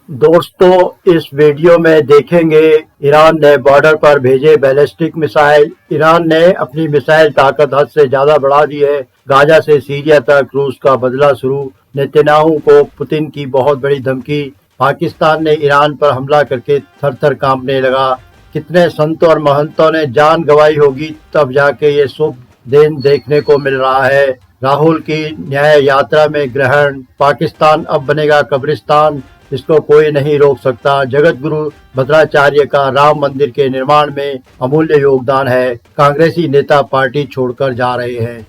दोस्तों, इस वीडियो में देखेंगे ईरान ने बॉर्डर पर भेजे बैलिस्टिक मिसाइल। ईरान ने अपनी मिसाइल ताकत हद से ज्यादा बढ़ा दी है। गाजा से सीरिया तक रूस का बदला शुरू। नेतन्याहू को पुतिन की बहुत बड़ी धमकी। पाकिस्तान ने ईरान पर हमला करके थर थर कांपने लगा। कितने संतों और महंतों ने जान गंवाई होगी, तब जाके ये शुभ दिन देखने को मिल रहा है। राहुल की न्याय यात्रा में ग्रहण। पाकिस्तान अब बनेगा कब्रिस्तान, इसको कोई नहीं रोक सकता। जगत गुरु भद्राचार्य का राम मंदिर के निर्माण में अमूल्य योगदान है। कांग्रेसी नेता पार्टी छोड़कर जा रहे हैं।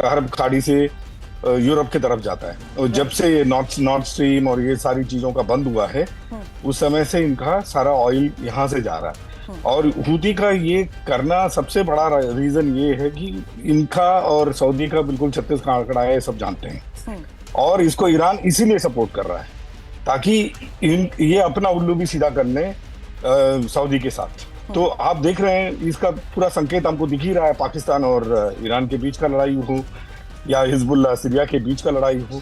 अरब खाड़ी से यूरोप की तरफ जाता है और जब से ये नॉर्थ स्ट्रीम और ये सारी चीजों का बंद हुआ है, उस समय से इनका सारा ऑयल यहाँ से जा रहा है। और हूती का ये करना सबसे बड़ा रीजन ये है कि इनका और सऊदी का बिल्कुल 36 का आंकड़ा है, सब जानते हैं। और इसको ईरान इसीलिए सपोर्ट कर रहा है ताकि ये अपना उल्लू भी सीधा कर ले सऊदी के साथ। तो आप देख रहे हैं, इसका पूरा संकेत हमको दिख ही रहा है। पाकिस्तान और ईरान के बीच का लड़ाई हो या हिजबुल्लाह सीरिया के बीच का लड़ाई हो,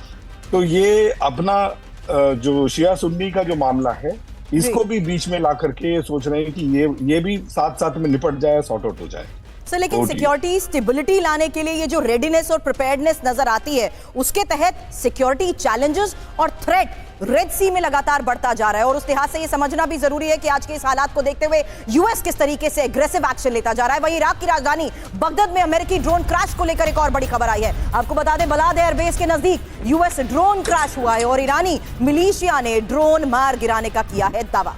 तो ये अपना जो शिया सुन्नी का जो मामला है, इसको भी बीच में ला करके सोच रहे हैं कि ये भी साथ साथ में निपट जाए, सॉर्ट आउट हो जाए। सर, लेकिन सिक्योरिटी स्टेबिलिटी लाने के लिए ये जो रेडीनेस और प्रिपेयर्डनेस नजर आती है, उसके तहत सिक्योरिटी चैलेंजेस और थ्रेट रेड सी में लगातार बढ़ता जा रहा है। और उस लिहाज से ये समझना भी जरूरी है कि आज के इस हालात को देखते हुए यूएस किस तरीके से एग्रेसिव एक्शन लेता जा रहा है। वहीं इराक की राजधानी बगदाद में अमेरिकी ड्रोन क्रैश को लेकर एक और बड़ी खबर आई है। आपको बता दें, बलाद एयरबेस के नजदीक यूएस ड्रोन क्रैश हुआ है और ईरानी मिलिशिया ने ड्रोन मार गिराने का किया है दावा।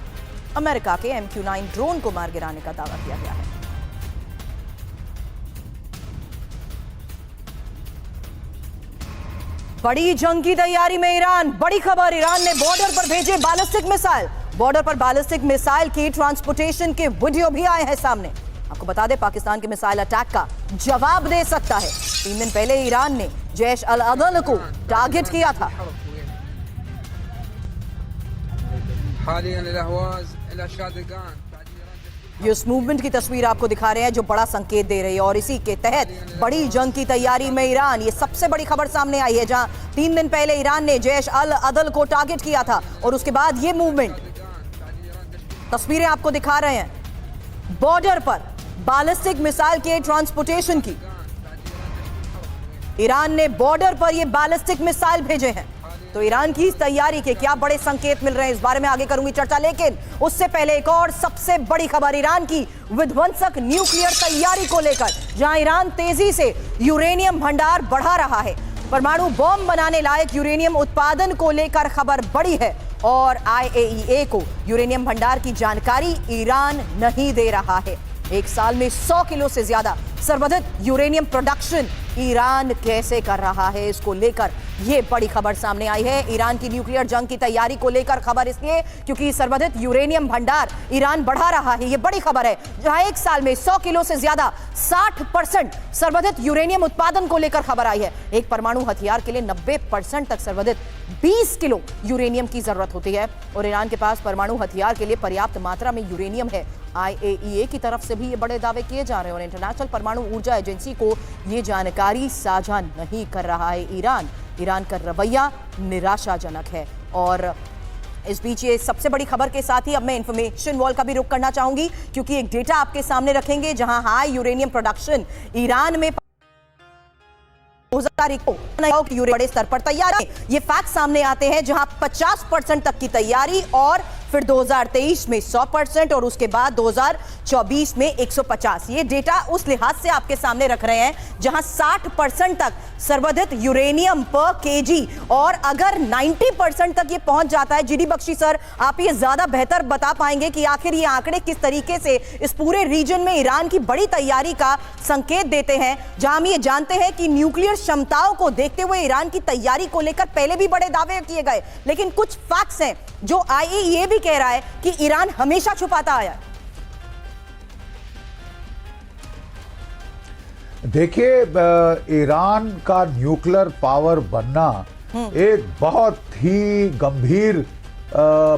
अमेरिका के MQ-9 ड्रोन को मार गिराने का दावा किया गया है। बड़ी जंग की तैयारी में ईरान। बड़ी खबर, ईरान ने बॉर्डर पर भेजे बैलिस्टिक मिसाइल। बॉर्डर पर बैलिस्टिक मिसाइल की ट्रांसपोर्टेशन के वीडियो भी आए हैं सामने। आपको बता दें, पाकिस्तान के मिसाइल अटैक का जवाब दे सकता है। 3 दिन पहले ईरान ने जैश अल अदल को टारगेट किया था। ये उस मूवमेंट की तस्वीर आपको दिखा रहे हैं जो बड़ा संकेत दे रही है। और इसी के तहत बड़ी जंग की तैयारी में ईरान, ये सबसे बड़ी खबर सामने आई है, जहां 3 दिन पहले ईरान ने जैश अल अदल को टारगेट किया था और उसके बाद ये मूवमेंट। तस्वीरें आपको दिखा रहे हैं बॉर्डर पर बैलिस्टिक मिसाइल के ट्रांसपोर्टेशन की। ईरान ने बॉर्डर पर ये बैलिस्टिक मिसाइल भेजे हैं। तो ईरान की इस तैयारी के क्या बड़े संकेत मिल रहे हैं, इस बारे में आगे करूंगी चर्चा। लेकिन उससे पहले एक और सबसे बड़ी खबर ईरान की विध्वंसक न्यूक्लियर तैयारी को लेकर, जहां ईरान तेजी से यूरेनियम भंडार बढ़ा रहा है। परमाणु बॉम्ब बनाने लायक यूरेनियम उत्पादन को लेकर खबर बड़ी है और IAEA को यूरेनियम भंडार की जानकारी ईरान नहीं दे रहा है। एक साल में 100 किलो से ज्यादा सर्वाधिक यूरेनियम प्रोडक्शन ईरान कैसे कर रहा है, इसको लेकर यह बड़ी खबर सामने आई है। ईरान की न्यूक्लियर जंग की तैयारी को लेकर खबर इसलिए क्योंकि सर्वाधिक यूरेनियम भंडार ईरान बढ़ा रहा है। यह बड़ी खबर है, जहां एक साल में 100 किलो से ज्यादा 60% सर्वाधिक यूरेनियम उत्पादन को लेकर खबर आई है। एक परमाणु हथियार के लिए 90% तक सर्वाधिक 20 किलो यूरेनियम की जरूरत होती है और ईरान के पास परमाणु हथियार के लिए पर्याप्त मात्रा में यूरेनियम है। IAEA की तरफ से भी ये बड़े दावे किए जा रहे हैं और इंटरनेशनल परमाणु ऊर्जा एजेंसी को ये जानकारी साझा नहीं कर रहा है ईरान का रवैया निराशाजनक है। और इस बीच ये सबसे बड़ी खबर के साथ ही अब मैं इंफॉर्मेशन वॉल का भी रुख करना चाहूंगी, क्योंकि एक डेटा आपके सामने रखेंगे जहां हाई यूरेनियम प्रोडक्शन ईरान में 2000 को बड़े स्तर पर तैयार है। ये फैक्ट सामने आते हैं जहां 50% तक की तैयारी और फिर 2023 में 100% और उसके बाद 2024 में 150। ये डेटा उस लिहाज से आपके सामने रख रहे हैं जहां 60% तक सर्वाधिक यूरेनियम पर केजी, और अगर 90% तक ये पहुंच जाता है। जीडी बख्शी सर, आप ये ज्यादा बेहतर बता पाएंगे कि आखिर ये आंकड़े किस तरीके से इस पूरे रीजन में ईरान की बड़ी तैयारी का संकेत देते हैं, जहां हम ये जानते हैं कि न्यूक्लियर क्षमताओं को देखते हुए ईरान की तैयारी को लेकर पहले भी बड़े दावे किए गए, लेकिन कुछ फैक्ट्स हैं जो IAEA भी कह रहा है कि ईरान हमेशा छुपाता आया। देखिए, ईरान का न्यूक्लियर पावर बनना एक बहुत ही गंभीर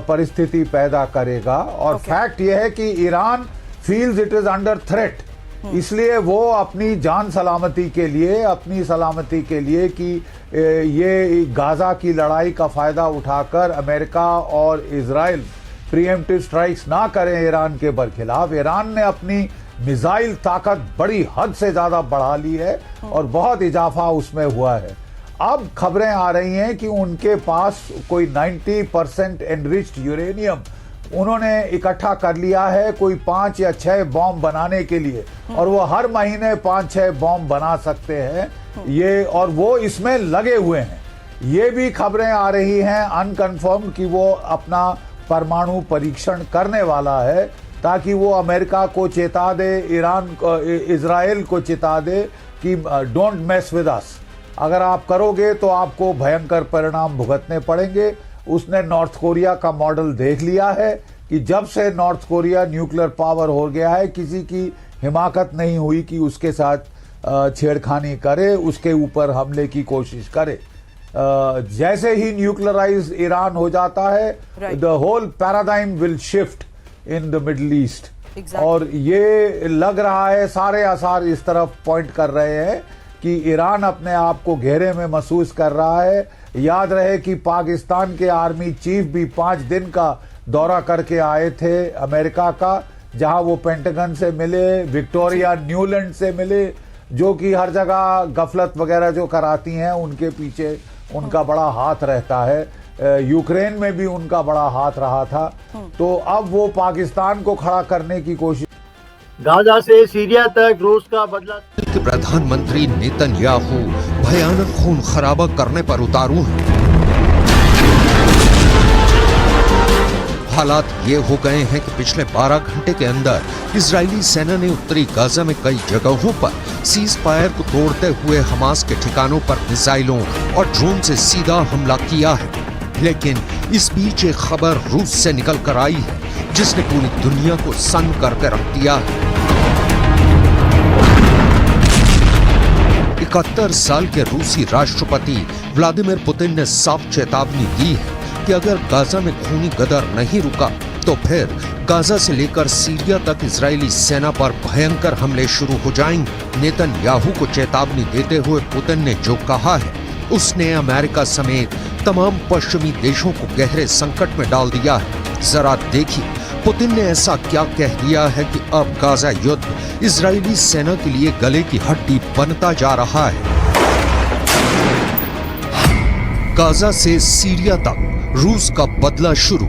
परिस्थिति पैदा करेगा और फैक्ट यह है कि Iran feels it is under threat. इसलिए वो अपनी जान सलामती के लिए, अपनी सलामती के लिए कि ये गाजा की लड़ाई का फायदा उठाकर अमेरिका और इजराइल प्रीएम्प्टिव स्ट्राइक्स ना करें ईरान के बरखिलाफ। ईरान ने अपनी मिसाइल ताकत बड़ी हद से ज्यादा बढ़ा ली है और बहुत इजाफा उसमें हुआ है। अब खबरें आ रही हैं कि उनके पास कोई 90% एनरिच्ड यूरेनियम उन्होंने इकट्ठा कर लिया है, कोई 5 या 6 बॉम्ब बनाने के लिए, और वो हर महीने 5-6 बॉम्ब बना सकते हैं ये, और वो इसमें लगे हुए हैं। ये भी खबरें आ रही हैं अनकन्फर्म कि वो अपना परमाणु परीक्षण करने वाला है, ताकि वो अमेरिका को चेता दे, इजराइल को चेता दे कि डोंट मेस विद अस, अगर आप करोगे तो आपको भयंकर परिणाम भुगतने पड़ेंगे। उसने नॉर्थ कोरिया का मॉडल देख लिया है कि जब से नॉर्थ कोरिया न्यूक्लियर पावर हो गया है, किसी की हिमाकत नहीं हुई कि उसके साथ छेड़खानी करे, उसके ऊपर हमले की कोशिश करे। जैसे ही न्यूक्लियराइज ईरान हो जाता है, the whole paradigm will shift in the Middle East. और ये लग रहा है, सारे आसार इस तरफ पॉइंट कर रहे हैं कि ईरान अपने आप को घेरे में महसूस कर रहा है। याद रहे कि पाकिस्तान के आर्मी चीफ भी 5 दिन का दौरा करके आए थे अमेरिका का, जहां वो पेंटागन से मिले, विक्टोरिया न्यूलैंड से मिले, जो कि हर जगह गफलत वगैरह जो कराती हैं उनके पीछे उनका बड़ा हाथ रहता है। यूक्रेन में भी उनका बड़ा हाथ रहा था। तो अब वो पाकिस्तान को खड़ा करने की कोशिश। गाजा से सीरिया तक रूस का बदला। प्रधानमंत्री नेतन्याहू भयानक खून खराबा करने पर उतारू हैं। हालात ये हो गए हैं कि पिछले 12 घंटे के अंदर इजरायली सेना ने उत्तरी गाजा में कई जगहों पर सीज फायर को तोड़ते हुए हमास के ठिकानों पर मिसाइलों और ड्रोन से सीधा हमला किया है। लेकिन इस बीच एक खबर रूस से निकल कर आई है जिसने पूरी दुनिया को सन्न करके रख दिया है। 71 साल के रूसी राष्ट्रपति व्लादिमीर पुतिन ने साफ चेतावनी दी है कि अगर गाजा में खूनी गदर नहीं रुका तो फिर गाजा से लेकर सीरिया तक इजरायली सेना पर भयंकर हमले शुरू हो जाएंगे। नेतन्याहू को चेतावनी देते हुए पुतिन ने जो कहा है उसने अमेरिका समेत तमाम पश्चिमी देशों को गहरे संकट में डाल दिया है। जरा देखिए पुतिन ने ऐसा क्या कह दिया है कि अब गाजा युद्ध इजरायली सेना के लिए गले की हड्डी बनता जा रहा है। गाजा से सीरिया तक रूस का बदला शुरू।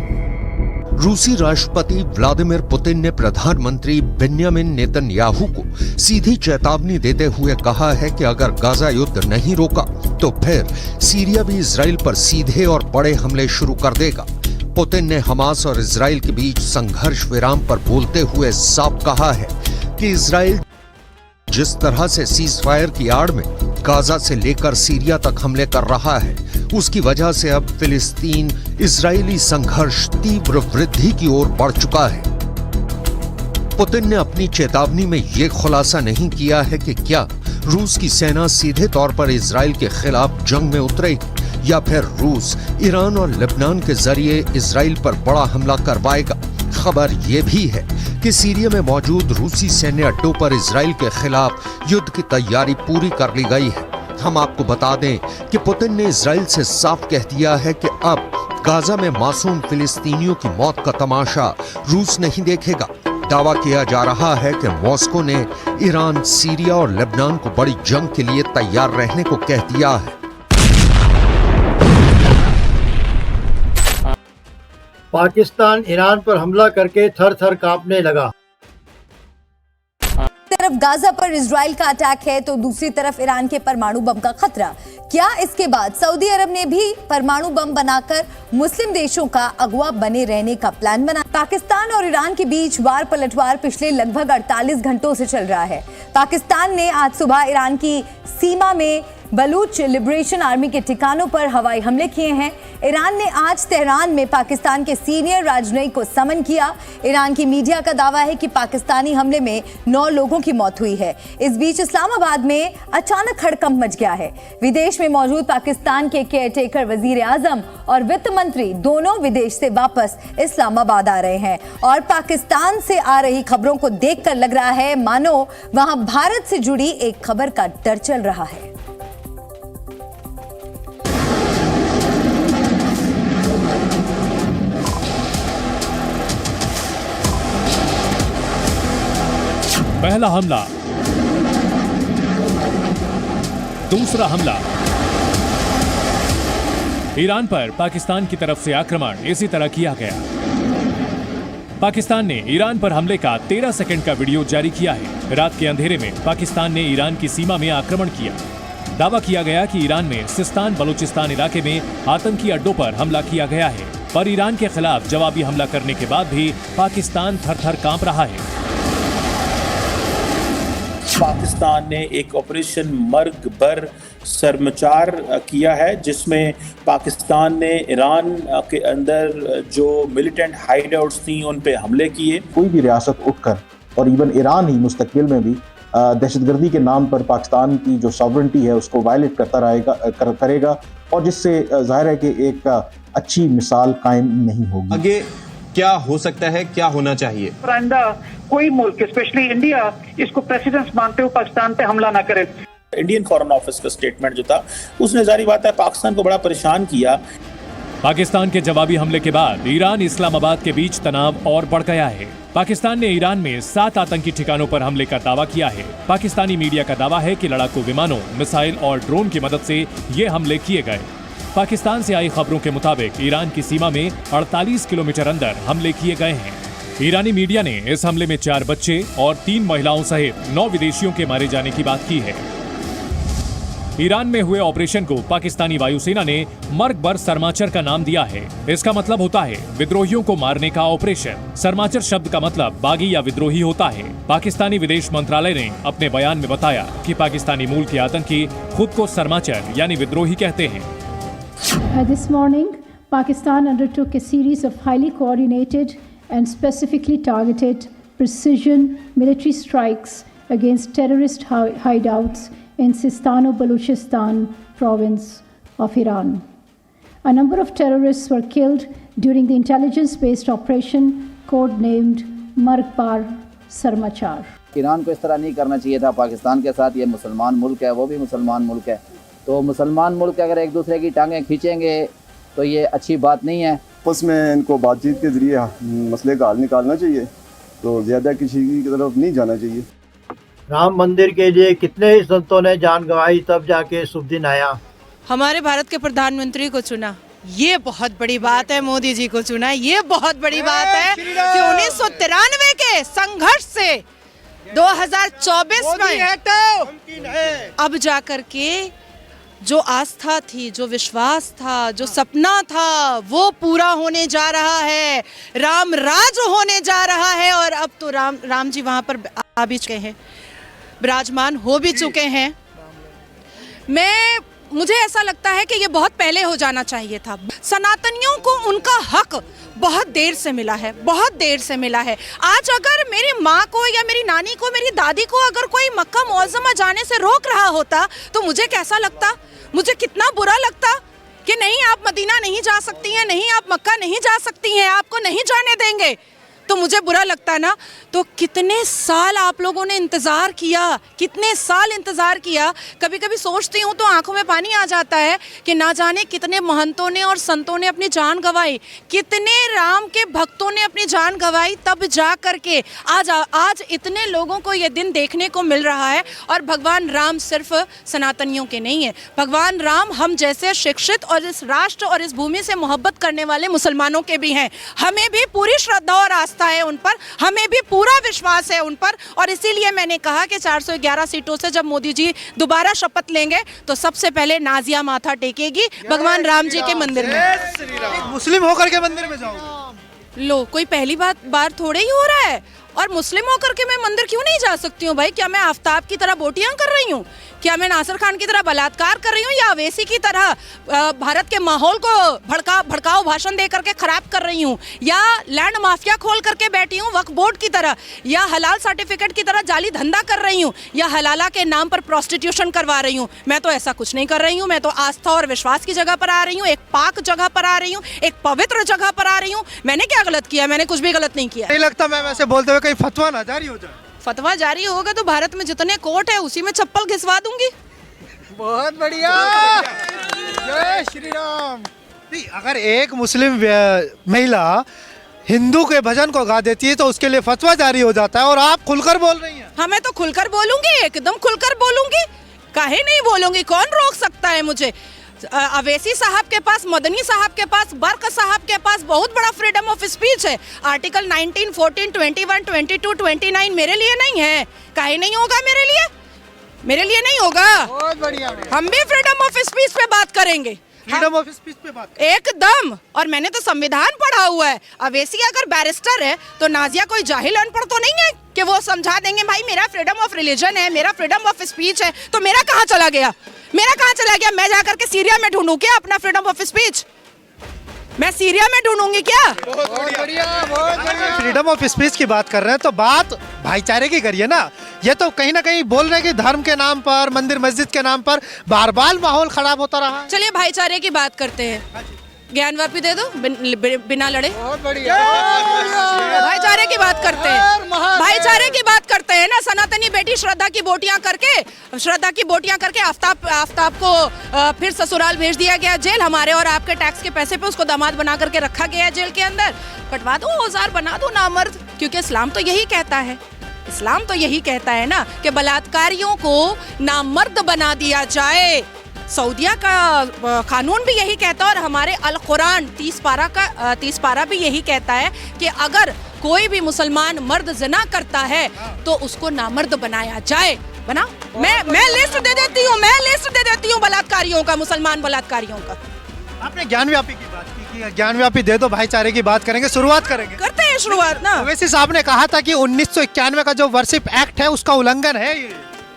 रूसी राष्ट्रपति व्लादिमीर पुतिन ने प्रधानमंत्री बेन्यामिन नेतन्याहू को सीधी चेतावनी देते हुए कहा है कि अगर गाजा युद्ध नहीं रोका तो फिर सीरिया भी इजराइल पर सीधे और बड़े हमले शुरू कर देगा। पुतिन ने हमास और इजराइल के बीच संघर्ष विराम पर बोलते हुए साफ कहा है कि इजराइल जिस तरह से सीज फायर की आड़ में गाजा से लेकर सीरिया तक हमले कर रहा है, उसकी वजह से अब फिलिस्तीन इजरायली संघर्ष तीव्र वृद्धि की ओर बढ़ चुका है। पुतिन ने अपनी चेतावनी में यह खुलासा नहीं किया है कि क्या रूस की सेना सीधे तौर पर इजराइल के खिलाफ जंग में उतरेगी या फिर रूस ईरान और लेबनान के जरिए इजराइल पर बड़ा हमला करवाएगा। खबर यह भी है कि सीरिया में मौजूद रूसी सैन्य अड्डों पर इजराइल के खिलाफ युद्ध की तैयारी पूरी कर ली गई है। हम आपको बता दें कि पुतिन ने इजराइल से साफ कह दिया है कि अब गाजा में मासूम फिलिस्तीनियों की मौत का तमाशा रूस नहीं देखेगा। दावा किया जा रहा है कि मॉस्को ने ईरान, सीरिया और लेबनान को बड़ी जंग के लिए तैयार रहने को कह दिया है। पाकिस्तान ईरान पर हमला करके थर थर कांपने लगा। तरफ गाजा पर इजराइल का अटैक है तो दूसरी तरफ ईरान के परमाणु बम का खतरा। क्या इसके बाद सऊदी अरब ने भी परमाणु बम बनाकर मुस्लिम देशों का अगुवा बने रहने का प्लान बना? पाकिस्तान और ईरान के बीच वार पलटवार पिछले लगभग 48 घंटों से चल रहा है। पाकिस्तान ने आज सुबह ईरान की सीमा में बलूच लिबरेशन आर्मी के ठिकानों पर हवाई हमले किए हैं। ईरान ने आज तेहरान में पाकिस्तान के सीनियर राजनयिक को समन किया। ईरान की मीडिया का दावा है कि पाकिस्तानी हमले में 9 लोगों की मौत हुई है। इस बीच इस्लामाबाद में अचानक हड़कंप मच गया है। विदेश में मौजूद पाकिस्तान के केयरटेकर वजीर आजम और वित्त मंत्री दोनों विदेश से वापस इस्लामाबाद आ रहे हैं और पाकिस्तान से आ रही खबरों को देखकर लग रहा है मानो वहां भारत से जुड़ी एक खबर का डर चल रहा है। पहला हमला, दूसरा हमला। ईरान पर पाकिस्तान की तरफ से आक्रमण इसी तरह किया गया। पाकिस्तान ने ईरान पर हमले का 13 सेकंड का वीडियो जारी किया है। रात के अंधेरे में पाकिस्तान ने ईरान की सीमा में आक्रमण किया। दावा किया गया कि ईरान में सिस्तान बलूचिस्तान इलाके में आतंकी अड्डों पर हमला किया गया है, पर ईरान के खिलाफ जवाबी हमला करने के बाद भी पाकिस्तान थर-थर कांप रहा है। पाकिस्तान ने एक ऑपरेशन मर्ग बर सरमचार किया है, जिसमें पाकिस्तान ने ईरान के अंदर जो मिलिटेंट हाइडआउट्स थी उन पे हमले किए। कोई भी रियासत उठकर और इवन ईरान ही मुस्तकबिल में भी दहशतगर्दी के नाम पर पाकिस्तान की जो सॉवरेंटी है उसको वायलेट करता करेगा और जिससे जाहिर है कि एक अच्छी मिसाल कायम नहीं होगी। आगे क्या हो सकता है, क्या होना चाहिए? आइंदा कोई मुल्क स्पेशली इंडिया इसको प्रेसिडेंस मानते हुए पाकिस्तान पे हमला ना करे। इंडियन फॉरेन ऑफिस का स्टेटमेंट जो था उसने जारी बात है पाकिस्तान को बड़ा परेशान किया। पाकिस्तान के जवाबी हमले के बाद ईरान इस्लामाबाद के बीच तनाव और बढ़ गया है। पाकिस्तान ने ईरान में 7 आतंकी ठिकानों पर हमले का दावा किया है। पाकिस्तानी मीडिया का दावा है कि लड़ाकू विमानों, मिसाइल और ड्रोन की मदद से ये हमले किए गए। पाकिस्तान से आई खबरों के मुताबिक ईरान की सीमा में 48 किलोमीटर अंदर हमले किए गए हैं। ईरानी मीडिया ने इस हमले में 4 बच्चे और 3 महिलाओं सहित 9 विदेशियों के मारे जाने की बात की है। ईरान में हुए ऑपरेशन को पाकिस्तानी वायुसेना ने मर्ग बर सरमाचर का नाम दिया है। इसका मतलब होता है विद्रोहियों को मारने का ऑपरेशन। सरमाचर शब्द का मतलब बागी या विद्रोही होता है। पाकिस्तानी विदेश मंत्रालय ने अपने बयान में बताया कि पाकिस्तानी मूल के आतंकी खुद को सरमाचर यानी विद्रोही कहते हैं। This morning, Pakistan undertook a series of highly coordinated and specifically targeted precision military strikes against terrorist hideouts in Sistan-o-Baluchistan province of Iran. A number of terrorists were killed during the intelligence-based operation codenamed Marg-Bar Sarmachar. Iran को इस तरह नहीं करना चाहिए था पाकिस्तान के साथ। ये मुसलमान मुल्क है, वो भी मुसलमान मुल्क है, तो मुसलमान मुल्क अगर एक दूसरे की टांगें खींचेंगे तो ये अच्छी बात नहीं है। आपस में इनको बातचीत के जरिए मसले का हल निकालना चाहिए, तो ज़्यादा किसी की तरफ नहीं जाना चाहिए। राम मंदिर के लिए कितने ही संतों ने जान गंवाई, तब जाके शुभ दिन आया। हमारे भारत के प्रधानमंत्री को चुना, ये बहुत बड़ी बात है। मोदी जी को चुना, ये बहुत बड़ी बात है कि 1993 के संघर्ष से 2024 में अब जाकर के जो आस्था थी, जो विश्वास था, जो सपना था, वो पूरा होने जा रहा है। राम राज होने जा रहा है और अब तो राम जी वहाँ पर आ भी चुके हैं, विराजमान हो भी चुके हैं। मुझे ऐसा लगता है कि ये बहुत पहले हो जाना चाहिए था। सनातनियों को उनका हक बहुत देर से मिला है, बहुत देर से मिला है। आज अगर मेरी माँ को या मेरी नानी को, मेरी दादी को अगर कोई मक्का मुअज़्ज़मा जाने से रोक रहा होता तो मुझे कैसा लगता, मुझे कितना बुरा लगता कि नहीं आप मदीना नहीं जा सकती हैं, नहीं आप मक्का नहीं जा सकती हैं, आपको नहीं जाने देंगे, तो मुझे बुरा लगता ना। तो कितने साल आप लोगों ने इंतज़ार किया, कितने साल इंतज़ार किया। कभी कभी सोचती हूँ तो आंखों में पानी आ जाता है कि ना जाने कितने महंतों ने और संतों ने अपनी जान गंवाई, कितने राम के भक्तों ने अपनी जान गंवाई, तब जा कर के आज इतने लोगों को ये दिन देखने को मिल रहा है। और भगवान राम सिर्फ सनातनियों के नहीं है, भगवान राम हम जैसे शिक्षित और इस राष्ट्र और इस भूमि से मोहब्बत करने वाले मुसलमानों के भी हैं। हमें भी पूरी श्रद्धा और आस्था है उन पर, हमें भी पूरा विश्वास है उन पर। और इसीलिए मैंने कहा कि 411 सीटों से जब मोदी जी दोबारा शपथ लेंगे तो सबसे पहले नाजिया माथा टेकेगी भगवान राम जी के मंदिर में। मुस्लिम होकर के मंदिर में जाओ। लो, कोई पहली बार थोड़े ही हो रहा है। और मुस्लिम होकर के मैं मंदिर क्यों नहीं जा सकती हूँ भाई? क्या मैं आफ्ताब की तरह बोटियां कर रही हूँ? क्या मैं नासिर खान की तरह बलात्कार कर रही हूँ, या अवैसी की तरह भारत के माहौल को भड़काऊ भाषण दे करके खराब कर रही हूँ, या लैंड माफिया खोल करके बैठी हूँ वक्फ बोर्ड की तरह, या हलाल सर्टिफिकेट की तरह जाली धंधा कर रही हूँ, या हलाला के नाम पर प्रोस्टिट्यूशन करवा रही हूँ? मैं तो ऐसा कुछ नहीं कर रही हूँ। मैं तो आस्था और विश्वास की जगह पर आ रही हूँ, एक पाक जगह पर आ रही हूँ, एक पवित्र जगह पर आ रही हूँ। मैंने क्या गलत किया? मैंने कुछ भी गलत नहीं किया। नहीं लगता मैम ऐसे बोलते हुए कहीं फतवा ना जारी हो जाए? फतवा जारी होगा तो भारत में जितने कोर्ट है उसी में चप्पल घिसवा दूंगी। बहुत बढ़िया, जय श्री राम। नहीं, अगर एक मुस्लिम महिला हिंदू के भजन को गा देती है तो उसके लिए फतवा जारी हो जाता है, और आप खुलकर बोल रही हैं। हाँ, मैं तो खुलकर बोलूंगी, एकदम खुलकर बोलूंगी। काहे नहीं बोलूंगी? कौन रोक सकता है मुझे? अवैसी साहब के पास, मदनी साहब के पास, बर्क साहब के पास बहुत बड़ा फ्रीडम ऑफ स्पीच है। आर्टिकल 19, 14, 21, 22, 29 मेरे लिए नहीं है। काहे नहीं होगा मेरे लिए? मेरे लिए नहीं होगा। बहुत बढ़िया। हम भी फ्रीडम ऑफ स्पीच पे बात करेंगे, फ्रीडम ऑफ स्पीच पे बात एकदम। और मैंने तो संविधान पढ़ा हुआ है। अवैसी अगर बैरिस्टर है तो नाजिया कोई जाहिल अनपढ़ तो नहीं है कि वो समझा देंगे भाई मेरा फ्रीडम ऑफ रिलीजन है, मेरा फ्रीडम ऑफ स्पीच है। तो मेरा कहाँ चला गया? मेरा कहाँ चला गया? मैं जाकर के सीरिया में ढूंढूं क्या अपना फ्रीडम ऑफ स्पीच? मैं सीरिया में ढूंढूंगी क्या? बहुत बढ़िया, बहुत बढ़िया। फ्रीडम ऑफ स्पीच की बात कर रहे हैं तो बात भाईचारे की करिए ना। ये तो कहीं ना कहीं बोल रहे हैं कि धर्म के नाम पर, मंदिर मस्जिद के नाम पर बार बार माहौल खराब होता रहा। चलिए भाईचारे की बात करते हैं। ज्ञानवापी दे दो बिना लड़े। बहुत बढ़िया। भाईचारे की बात करते हैं, भाईचारे की बात करते हैं ना। सनातनी बेटी श्रद्धा की बोटियां करके आफ्ताब को फिर ससुराल भेज दिया गया जेल। हमारे और आपके टैक्स के पैसे पे उसको दामाद बना करके रखा गया है जेल के अंदर। कटवा दो, औजार बना दो नामर्द, क्योंकि इस्लाम तो यही कहता है। इस्लाम तो यही कहता है ना कि बलात्कारियों को नामर्द बना दिया जाए। सऊदिया का कानून भी यही कहता है, और हमारे अल कुरान 30 पारा भी यही कहता है कि अगर कोई भी मुसलमान मर्द ज़िना करता है तो उसको नामर्द बनाया जाए। बना, मैं लिस्ट दे देती हूँ बलात्कारियों का, मुसलमान बलात्कारियों का। आपने ज्ञानव्यापी की बात की, ज्ञानव्यापी दे दो, भाईचारे की बात करेंगे, शुरुआत करेंगे। करते हैं शुरुआत ना। ओवैसी साहब ने कहा था कि 1991 का जो वर्शिप एक्ट है उसका उल्लंघन है। ये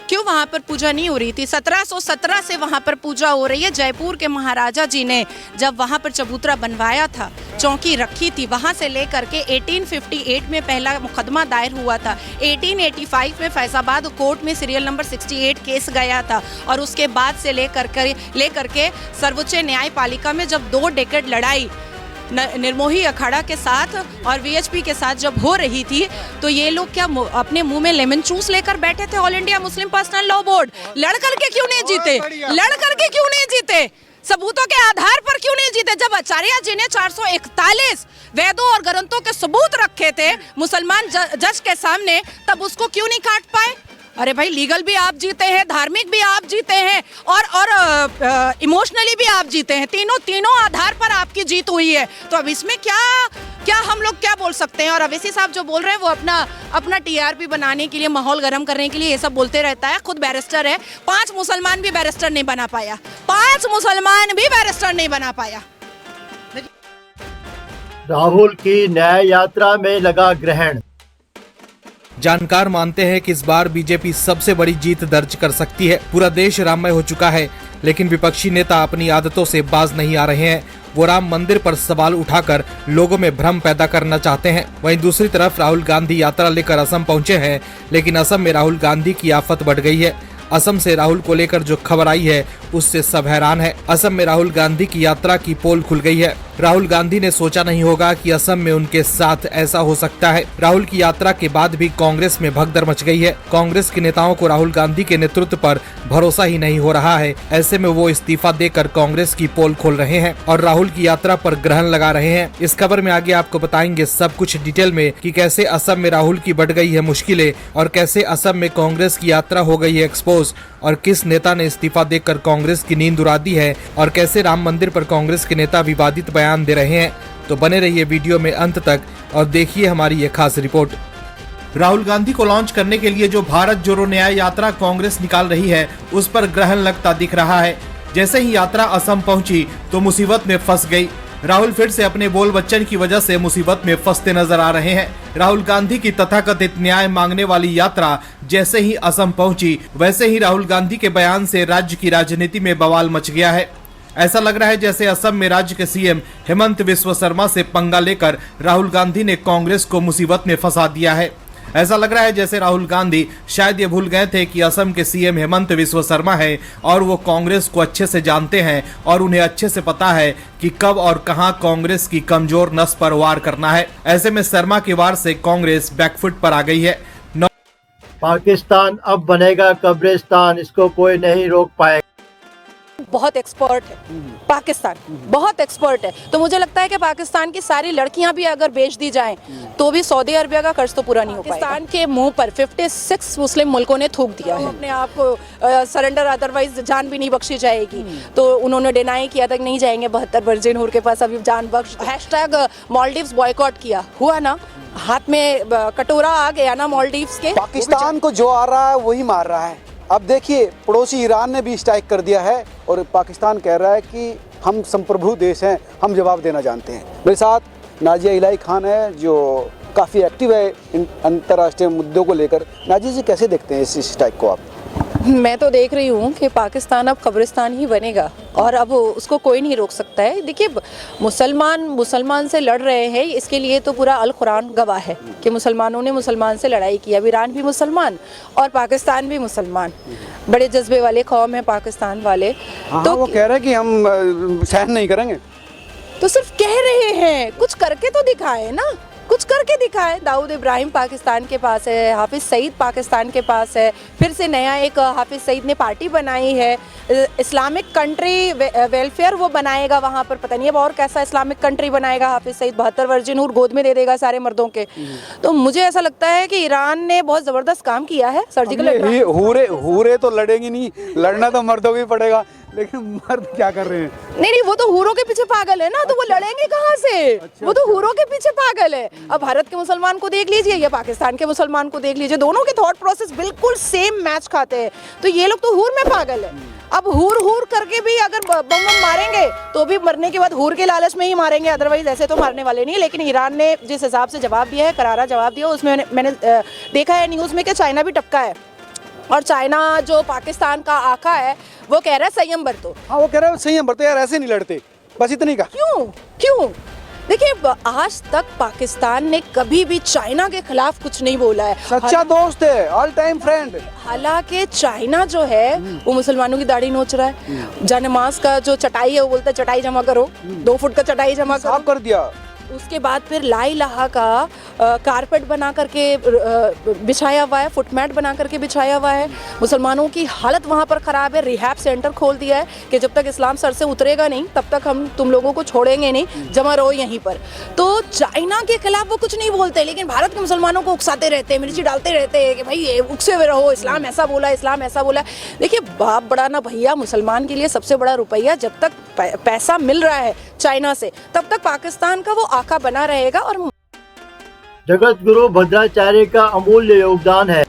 क्यों वहाँ पर पूजा नहीं हो रही थी? 1717 से वहाँ पर पूजा हो रही है। जयपुर के महाराजा जी ने जब वहाँ पर चबूतरा बनवाया था, चौकी रखी थी, वहाँ से लेकर के 1858 में पहला मुकदमा दायर हुआ था। 1885 में फैजाबाद कोर्ट में सीरियल नंबर 68 केस गया था, और उसके बाद से लेकर के सर्वोच्च न्यायपालिका में जब 2 डेकेड लड़ाई निर्मोही अखाड़ा के साथ और वीएचपी के साथ जब हो रही थी, तो ये लोग क्या अपने मुंह में लेमन जूस लेकर बैठे थे? All India Muslim personal law board लड़ करके क्यों नहीं जीते? लड़ करके क्यों नहीं जीते? सबूतों के आधार पर क्यों नहीं जीते? जब आचार्य जी ने 441 वेदों और ग्रंथों के सबूत रखे थे मुसलमान जज के सामने, तब उसको क्यों नहीं काट पाए? अरे भाई, लीगल भी आप जीते हैं, धार्मिक भी आप जीते हैं, और इमोशनली भी आप जीते हैं। तीनों आधार पर आपकी जीत हुई है। तो अब इसमें क्या हम लोग क्या बोल सकते हैं? और अवैसी साहब जो बोल रहे हैं वो अपना टीआरपी बनाने के लिए, माहौल गर्म करने के लिए ये सब बोलते रहता है। खुद बैरिस्टर है, 5 मुसलमान भी बैरिस्टर नहीं बना पाया। 5 मुसलमान भी बैरिस्टर नहीं बना पाया। राहुल की न्याय यात्रा में लगा ग्रहण। जानकार मानते हैं कि इस बार बीजेपी सबसे बड़ी जीत दर्ज कर सकती है। पूरा देश राममय हो चुका है, लेकिन विपक्षी नेता अपनी आदतों से बाज नहीं आ रहे हैं। वो राम मंदिर पर सवाल उठाकर लोगों में भ्रम पैदा करना चाहते हैं। वहीं दूसरी तरफ राहुल गांधी यात्रा लेकर असम पहुंचे हैं, लेकिन असम में राहुल गांधी की आफत बढ़ गई है। असम से राहुल को लेकर जो खबर आई है उससे सब हैरान है। असम में राहुल गांधी की यात्रा की पोल खुल गई है। राहुल गांधी ने सोचा नहीं होगा कि असम में उनके साथ ऐसा हो सकता है। राहुल की यात्रा के बाद भी कांग्रेस में भगदड़ मच गई है। कांग्रेस के नेताओं को राहुल गांधी के नेतृत्व पर भरोसा ही नहीं हो रहा है। ऐसे में वो इस्तीफा देकर कांग्रेस की पोल खोल रहे हैं और राहुल की यात्रा पर ग्रहण लगा रहे हैं। इस खबर में आगे आपको बताएंगे सब कुछ डिटेल में कि कैसे असम में राहुल की बढ़ गई है मुश्किलें, और कैसे असम में कांग्रेस की यात्रा हो गई है एक्सपोज, और किस नेता ने इस्तीफा देकर कांग्रेस की नींद उड़ा दी है, और कैसे राम मंदिर पर कांग्रेस के नेता विवादित बयान दे रहे हैं। तो बने रहिए वीडियो में अंत तक और देखिए हमारी ये खास रिपोर्ट। राहुल गांधी को लॉन्च करने के लिए जो भारत जोड़ो न्याय यात्रा कांग्रेस निकाल रही है उस पर ग्रहण लगता दिख रहा है। जैसे ही यात्रा असम पहुंची तो मुसीबत में फंस गई। राहुल फिर से अपने बोल बच्चन की वजह से मुसीबत में फंसते नजर आ रहे हैं। राहुल गांधी की तथाकथित न्याय मांगने वाली यात्रा जैसे ही असम पहुंची, वैसे ही राहुल गांधी के बयान से राज्य की राजनीति में बवाल मच गया है। ऐसा लग रहा है जैसे असम में राज्य के सीएम हेमंत बिस्वा शर्मा से पंगा लेकर राहुल गांधी ने कांग्रेस को मुसीबत में फंसा दिया है। ऐसा लग रहा है जैसे राहुल गांधी शायद ये भूल गए थे कि असम के सीएम हेमंत बिस्वा शर्मा है और वो कांग्रेस को अच्छे से जानते हैं और उन्हें अच्छे से पता है कि कब और कहां कांग्रेस की कमजोर नस पर वार करना है। ऐसे में शर्मा के वार से कांग्रेस बैकफुट पर आ गई है। पाकिस्तान अब बनेगा कब्रिस्तान, इसको कोई नहीं रोक पाएगा। बहुत एक्सपर्ट है पाकिस्तान, बहुत एक्सपर्ट है। तो मुझे लगता है कि पाकिस्तान की सारी लड़कियां भी अगर बेच दी जाएं तो भी सऊदी अरबिया का कर्ज तो पूरा नहीं हो पाएगा। पाकिस्तान के मुंह पर 56 मुस्लिम मुल्कों ने थूक दिया है अपने आप को सरेंडर, अदरवाइज जान भी नहीं बख्शी जाएगी। तो उन्होंने डिनाई किया था कि नहीं जाएंगे 72 वर्जिन हूर के पास अभी जान बख्श। हैशटैग मालदीव्स बॉयकॉट किया, हुआ ना, हाथ में कटोरा आ गया ना मालदीव्स के। पाकिस्तान को जो आ रहा है वही मार रहा है। अब देखिए पड़ोसी ईरान ने भी स्ट्राइक कर दिया है और पाकिस्तान कह रहा है कि हम संप्रभु देश हैं, हम जवाब देना जानते हैं। मेरे साथ नाजिया इलाही खान है जो काफ़ी एक्टिव है इन अंतर्राष्ट्रीय मुद्दों को लेकर। नाजिया जी, कैसे देखते हैं इस स्ट्राइक को आप? मैं तो देख रही हूँ कि पाकिस्तान अब कब्रिस्तान ही बनेगा और अब उसको कोई नहीं रोक सकता है। देखिए, मुसलमान से लड़ रहे हैं, इसके लिए तो पूरा अल कुरान गवाह है कि मुसलमानों ने मुसलमान से लड़ाई की। अब ईरान भी मुसलमान और पाकिस्तान भी मुसलमान, बड़े जज्बे वाले कौम है पाकिस्तान वाले। तो वो कह रहे हैं कि हम सहन नहीं करेंगे। तो सिर्फ कह रहे हैं, कुछ करके तो दिखाए ना, कुछ करके दिखाए। दाऊद इब्राहिम पाकिस्तान के पास है, हाफिज सईद पाकिस्तान के पास है, फिर से नया एक हाफिज सईद ने पार्टी बनाई है, इस्लामिक कंट्री वेलफेयर वो बनाएगा वहाँ पर। पता नहीं अब और कैसा इस्लामिक कंट्री बनाएगा हाफिज सईद। 72 वर्जिन हूर गोद में दे देगा सारे मर्दों के। तो मुझे ऐसा लगता है कि ईरान ने बहुत जबरदस्त काम किया है। सर्जिकल हूरे तो लड़ेंगी नहीं, लड़ना तो मर्दों को ही पड़ेगा। लेकिन मर्द क्या कर रहे हैं? नहीं, वो तो हूरों के पीछे पागल है ना, तो वो लड़ेंगे कहाँ से? अच्छा, वो तो हूरों के पीछे पागल है। अब भारत के मुसलमान को देख लीजिए या पाकिस्तान के मुसलमान को देख लीजिए, दोनों के थॉट प्रोसेस बिल्कुल सेम मैच खाते हैं। तो ये लोग तो हूर में पागल है। अब हूर करके भी अगर बम मारेंगे तो भी मरने के बाद हूर के लालच में ही मारेंगे, अदरवाइज ऐसे तो मारने वाले नहीं। लेकिन ईरान ने जिस हिसाब से जवाब दिया है, करारा जवाब दिया, उसमें मैंने देखा है न्यूज़ में कि चाइना भी टपका है। और चाइना जो पाकिस्तान का आका है वो कह रहा है संयम बरतो। हाँ, वो कह रहा है संयम बरतो यार, ऐसे नहीं लड़ते, बस इतनी का। क्यों? देखिए, आज तक पाकिस्तान ने कभी भी चाइना के खिलाफ कुछ नहीं बोला है। सच्चा दोस्त है, ऑल टाइम फ्रेंड। हालांकि चाइना जो है वो मुसलमानों की दाढ़ी नोच रहा है। जानमाज का जो चटाई है वो बोलता है चटाई जमा करो, 2 फुट का चटाई जमा करो, साफ कर दिया। उसके बाद फिर ला इलाहा का कारपेट बना करके बिछाया हुआ है, फुटमैट बना करके बिछाया हुआ है। मुसलमानों की हालत वहाँ पर ख़राब है। रिहैब सेंटर खोल दिया है कि जब तक इस्लाम सर से उतरेगा नहीं तब तक हम तुम लोगों को छोड़ेंगे नहीं, जमा रहो यहीं पर। तो चाइना के खिलाफ वो कुछ नहीं बोलते, लेकिन भारत के मुसलमानों को उकसाते रहते हैं, मिर्ची डालते रहते हैं कि भाई ये उकसे हुए रहो, इस्लाम ऐसा बोला, इस्लाम ऐसा बोला। देखिए, बाप बड़ा ना भैया, मुसलमान के लिए सबसे बड़ा रुपया जब तक पैसा मिल रहा है चाइना से तब तक पाकिस्तान का वो आका बना रहेगा। और जगत गुरु भद्राचार्य का अमूल्य योगदान है।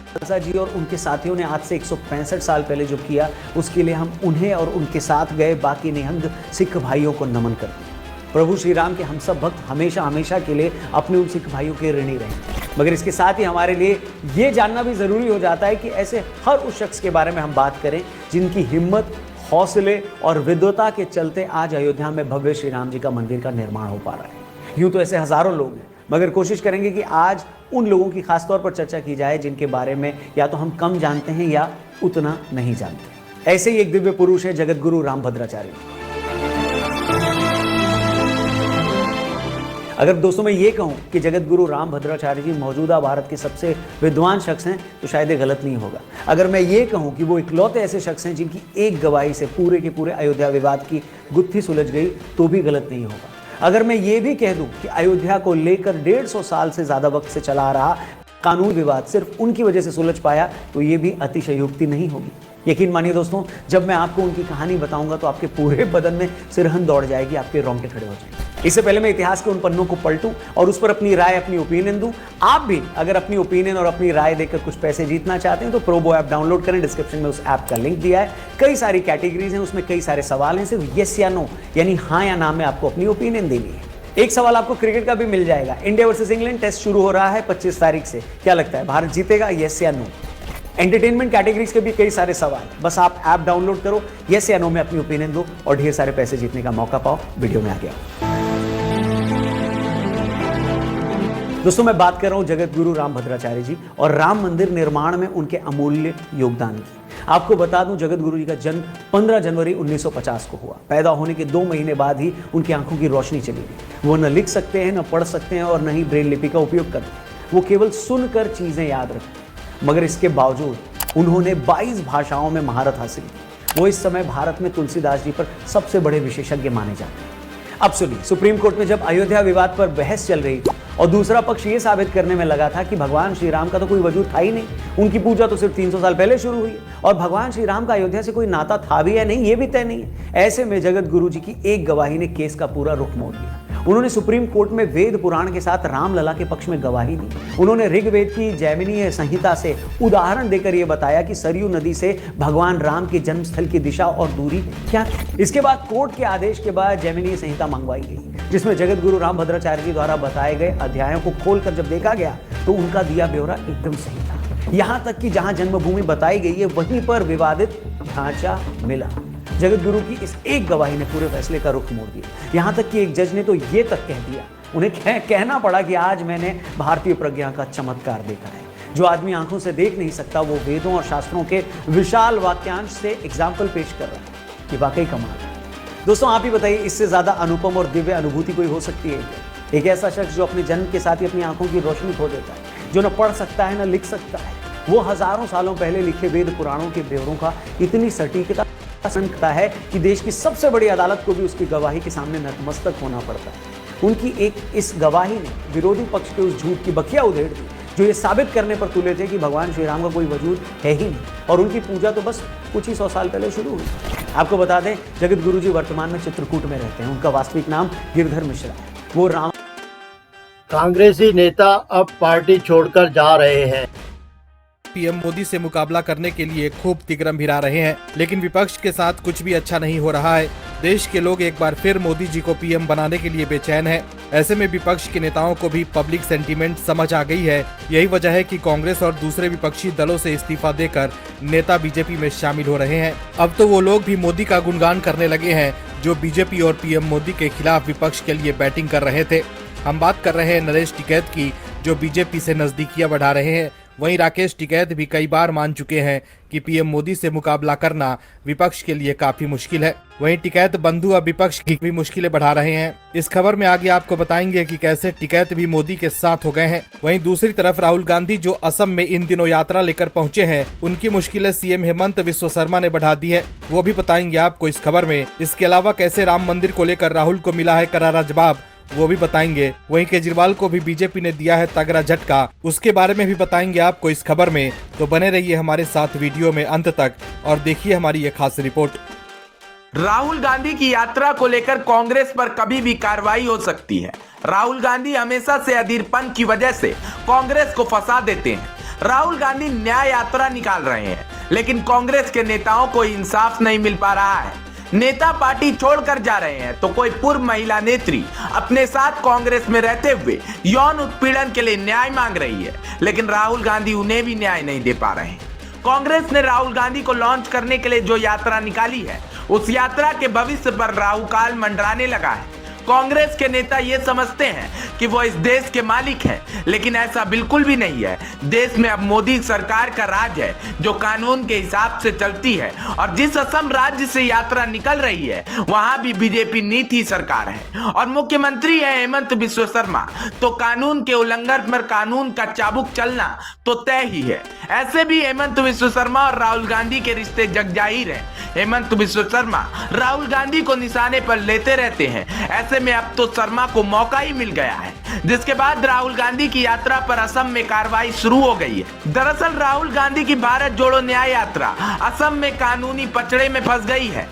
खालसा जी और उनके साथियों ने आज से 165 साल पहले जो किया, उसके लिए हम उन्हें और उनके साथ गए बाकी निहंग सिख भाइयों को नमन करते हैं। प्रभु श्री राम के हम सब भक्त हमेशा हमेशा के लिए अपने उन सिख भाइयों के ऋणी रहें। मगर इसके साथ ही हमारे लिए ये जानना भी ज़रूरी हो जाता है कि ऐसे हर उस शख्स के बारे में हम बात करें जिनकी हिम्मत, हौसले और विद्वता के चलते आज अयोध्या में भव्य श्री राम जी का मंदिर का निर्माण हो पा रहा है। यूँ तो ऐसे हज़ारों लोग हैं, मगर कोशिश करेंगे कि आज उन लोगों की खासतौर पर चर्चा की जाए जिनके बारे में या तो हम कम जानते हैं या उतना नहीं जानते। ऐसे ही एक दिव्य पुरुष है जगत गुरु रामभद्राचार्य। अगर दोस्तों मैं ये कहूं कि जगत गुरु रामभद्राचार्य जी मौजूदा भारत के सबसे विद्वान शख्स हैं तो शायद ये गलत नहीं होगा। अगर मैं ये कहूं कि वो इकलौते ऐसे शख्स हैं जिनकी एक गवाही से पूरे के पूरे अयोध्या विवाद की गुत्थी सुलझ गई तो भी गलत नहीं होगा। अगर मैं ये भी कह दूं कि अयोध्या को लेकर 150 साल से ज़्यादा वक्त से चला आ रहा कानून विवाद सिर्फ उनकी वजह से सुलझ पाया तो ये भी अतिशयोक्ति नहीं होगी। यकीन मानिए दोस्तों, जब मैं आपको उनकी कहानी बताऊंगा तो आपके पूरे बदन में सिरहन दौड़ जाएगी, आपके रोंगटे खड़े हो जाएंगे। इससे पहले मैं इतिहास के उन पन्नों को पलटूं और उस पर अपनी राय, अपनी ओपिनियन दूं। आप भी अगर अपनी ओपिनियन और अपनी राय देकर कुछ पैसे जीतना चाहते हैं तो प्रोबो ऐप डाउनलोड करें। डिस्क्रिप्शन में उस ऐप का लिंक दिया है। कई सारी कैटेगरीज हैं, उसमें कई सारे सवाल हैं। सिर्फ यस या नो यानी हाँ या ना में आपको अपनी ओपिनियन देनी है। एक सवाल आपको क्रिकेट का भी मिल जाएगा। इंडिया वर्सेस इंग्लैंड टेस्ट शुरू हो रहा है 25 तारीख से। क्या लगता है भारत जीतेगा, यस या नो? एंटरटेनमेंट कैटेगरीज के भी कई सारे सवाल। बस आप ऐप डाउनलोड करो, यस या नो में अपनी ओपिनियन दो और ढेर सारे पैसे जीतने का मौका पाओ। वीडियो में आगे आओ। दोस्तों, मैं बात कर रहा हूं जगत गुरु रामभद्राचार्य जी और राम मंदिर निर्माण में उनके अमूल्य योगदान की। आपको बता दूं, जगत गुरु जी का जन्म 15 जनवरी 1950 को हुआ। पैदा होने के 2 महीने बाद ही उनकी आंखों की रोशनी चली गई। वो न लिख सकते हैं, न पढ़ सकते हैं और न ही ब्रेल लिपि का उपयोग करते हैं। वो केवल सुनकर चीजें याद रखते हैं। मगर इसके बावजूद उन्होंने 22 भाषाओं में महारत हासिल की। वो इस समय भारत में तुलसीदास जी पर सबसे बड़े विशेषज्ञ माने जाते हैं। अब सुनिए, सुप्रीम कोर्ट में जब अयोध्या विवाद पर बहस चल रही थी और दूसरा पक्ष ये साबित करने में लगा था कि भगवान श्री राम का तो कोई वजूद था ही नहीं, उनकी पूजा तो सिर्फ 300 साल पहले शुरू हुई और भगवान श्री राम का अयोध्या से कोई नाता था भी या नहीं ये भी तय नहीं है। ऐसे में जगत गुरु जी की एक गवाही ने केस का पूरा रुख मोड़ दिया। उन्होंने सुप्रीम कोर्ट में वेद पुराण के साथ रामलला के पक्ष में गवाही दी। उन्होंने ऋग्वेद की जैमिनीय संहिता से उदाहरण देकर यह बताया कि सरयू नदी से भगवान राम के जन्मस्थल की दिशा और दूरी क्या थी। इसके बाद कोर्ट के आदेश के बाद जैमिनीय संहिता मंगवाई गई, जिसमें जगत गुरु रामभद्राचार्य जी द्वारा बताए गए अध्यायों को खोलकर जब देखा गया तो उनका दिया ब्यौरा एकदम सही था। यहां तक कि जहां जन्मभूमि बताई गई है वहीं पर विवादित ढांचा मिला। जगत गुरु की इस एक गवाही ने पूरे फैसले का रुख मोड़ दिया। यहां तक कि एक जज ने तो ये तक कह दिया, उन्हें कहना पड़ा कि आज मैंने भारतीय प्रज्ञा का चमत्कार देखा है। जो आदमी आंखों से देख नहीं सकता वो वेदों और शास्त्रों के विशाल वाक्यांश से एग्जाम्पल पेश कर रहा है। ये वाकई कमाल है। दोस्तों, आप ही बताइए, इससे ज्यादा अनुपम और दिव्य अनुभूति कोई हो सकती है? एक ऐसा शख्स जो अपने जन्म के साथ ही अपनी आंखों की रोशनी खो देता है, जो न पढ़ सकता है न लिख सकता है, वो हजारों सालों पहले लिखे वेद पुराणों के ब्यौरों का इतनी सटीकता करता है कि देश की सबसे बड़ी अदालत को भी उसकी गवाही के सामने नतमस्तक होना पड़ता है। उनकी एक इस गवाही ने विरोधी पक्ष के उस झूठ की बखिया उधेड़ दी जो ये साबित करने पर तुले थे कि भगवान श्री राम का कोई वजूद है ही नहीं और उनकी पूजा तो बस कुछ ही 100 साल पहले शुरू हुई। आपको बता दें, जगत गुरु जी वर्तमान में चित्रकूट में रहते हैं। उनका वास्तविक नाम गिरधर मिश्रा है। वो राम कांग्रेसी नेता अब पार्टी छोड़कर जा रहे हैं। पीएम मोदी से मुकाबला करने के लिए खूब तिगरम भिरा रहे हैं, लेकिन विपक्ष के साथ कुछ भी अच्छा नहीं हो रहा है। देश के लोग एक बार फिर मोदी जी को पीएम बनाने के लिए बेचैन हैं। ऐसे में विपक्ष के नेताओं को भी पब्लिक सेंटीमेंट समझ आ गई है। यही वजह है कि कांग्रेस और दूसरे विपक्षी दलों से इस्तीफा देकर नेता बीजेपी में शामिल हो रहे हैं। अब तो वो लोग भी मोदी का गुणगान करने लगे हैं जो बीजेपी और पीएम मोदी के खिलाफ विपक्ष के लिए बैटिंग कर रहे थे। हम बात कर रहे हैं नरेश टिकैत की, जो बीजेपी से नजदीकियां बढ़ा रहे हैं। वहीं राकेश टिकैत भी कई बार मान चुके हैं कि पीएम मोदी से मुकाबला करना विपक्ष के लिए काफी मुश्किल है। वहीं टिकैत बंधु अब विपक्ष की भी मुश्किलें बढ़ा रहे हैं। इस खबर में आगे आपको बताएंगे कि कैसे टिकैत भी मोदी के साथ हो गए हैं। वहीं दूसरी तरफ राहुल गांधी जो असम में इन दिनों यात्रा लेकर पहुंचे हैं, उनकी मुश्किलें सीएम हेमंत बिस्वा शर्मा ने बढ़ा दी है। वो भी बताएंगे आपको इस खबर में। इसके अलावा कैसे राम मंदिर को लेकर राहुल को मिला है करारा जवाब, वो भी बताएंगे। वहीं केजरीवाल को भी बीजेपी ने दिया है तगड़ा झटका, उसके बारे में भी बताएंगे आपको इस खबर में। तो बने रहिए हमारे साथ वीडियो में अंत तक और देखिए हमारी ये खास रिपोर्ट। राहुल गांधी की यात्रा को लेकर कांग्रेस पर कभी भी कार्रवाई हो सकती है। राहुल गांधी हमेशा से अधीरपन की वजह से कांग्रेस को फंसा देते हैं। राहुल गांधी न्याय यात्रा निकाल रहे हैं, लेकिन कांग्रेस के नेताओं को इंसाफ नहीं मिल पा रहा है। नेता पार्टी छोड़कर जा रहे हैं तो कोई पूर्व महिला नेत्री अपने साथ कांग्रेस में रहते हुए यौन उत्पीड़न के लिए न्याय मांग रही है, लेकिन राहुल गांधी उन्हें भी न्याय नहीं दे पा रहे हैं। कांग्रेस ने राहुल गांधी को लॉन्च करने के लिए जो यात्रा निकाली है, उस यात्रा के भविष्य पर राहु काल मंडराने लगा है। कांग्रेस के नेता ये समझते हैं कि वो इस देश के मालिक हैं, लेकिन ऐसा बिल्कुल भी नहीं है। देश में अब मोदी सरकार का राज है, जो कानून के हिसाब से चलती है और जिस असम राज्य से यात्रा निकल रही है वहां भी बीजेपी नीति सरकार है और मुख्यमंत्री है हेमंत बिस्वा शर्मा। तो कानून के उल्लंघन पर कानून का चाबुक चलना तो तय ही है। ऐसे भी हेमंत बिस्वा शर्मा और राहुल गांधी के रिश्ते जगजाहिर हैं। हेमंत बिस्वा शर्मा राहुल गांधी को निशाने पर लेते रहते हैं। ऐसे में अब तो शर्मा को मौका ही मिल गया है, जिसके बाद राहुल गांधी की यात्रा पर असम में कार्रवाई शुरू हो गई है। दरअसल राहुल गांधी की भारत जोड़ो न्याय यात्रा असम में कानूनी पचड़े में फंस गई है।